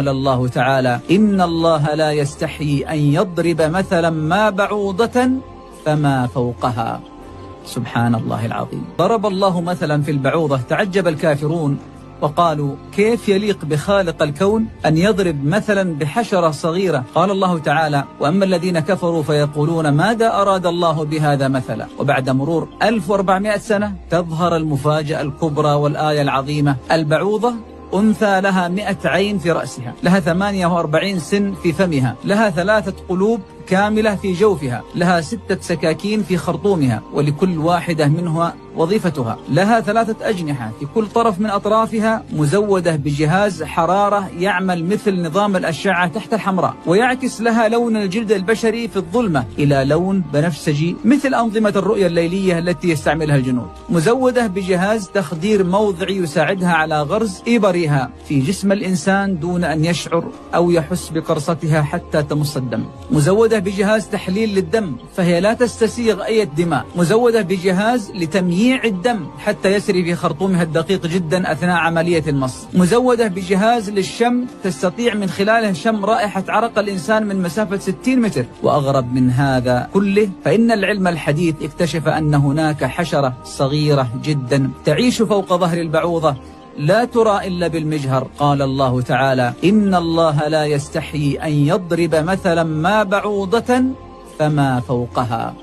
قال الله تعالى: إن الله لا يستحيي أن يضرب مثلا ما بعوضة فما فوقها. سبحان الله العظيم. ضرب الله مثلا في البعوضة، تعجب الكافرون وقالوا: كيف يليق بخالق الكون أن يضرب مثلا بحشرة صغيرة؟ قال الله تعالى: وأما الذين كفروا فيقولون ماذا أراد الله بهذا مثلا. وبعد مرور 1400 سنة تظهر المفاجأة الكبرى والآية العظيمة: البعوضة أنثى لها 100 عين في رأسها، لها 48 سن في فمها، لها 3 قلوب كاملة في جوفها، لها 6 سكاكين في خرطومها، ولكل واحدة منها وظيفتها، لها 3 أجنحة في كل طرف من أطرافها، مزودة بجهاز حرارة يعمل مثل نظام الأشعة تحت الحمراء، ويعكس لها لون الجلد البشري في الظلمة إلى لون بنفسجي مثل أنظمة الرؤية الليلية التي يستعملها الجنود، مزودة بجهاز تخدير موضعي يساعدها على غرز إبرها في جسم الإنسان دون أن يشعر أو يحس بقرصتها حتى تمص الدم، مزودة بجهاز تحليل للدم فهي لا تستسيغ أي دماء، مزودة بجهاز لتمييع الدم حتى يسري في خرطومها الدقيق جدا أثناء عملية المص، مزودة بجهاز للشم تستطيع من خلاله شم رائحة عرق الإنسان من مسافة 60 متر. وأغرب من هذا كله فإن العلم الحديث اكتشف أن هناك حشرة صغيرة جدا تعيش فوق ظهر البعوضة لا ترى إلا بالمجهر. قال الله تعالى: إن الله لا يستحيي أن يضرب مثلا ما بعوضة فما فوقها.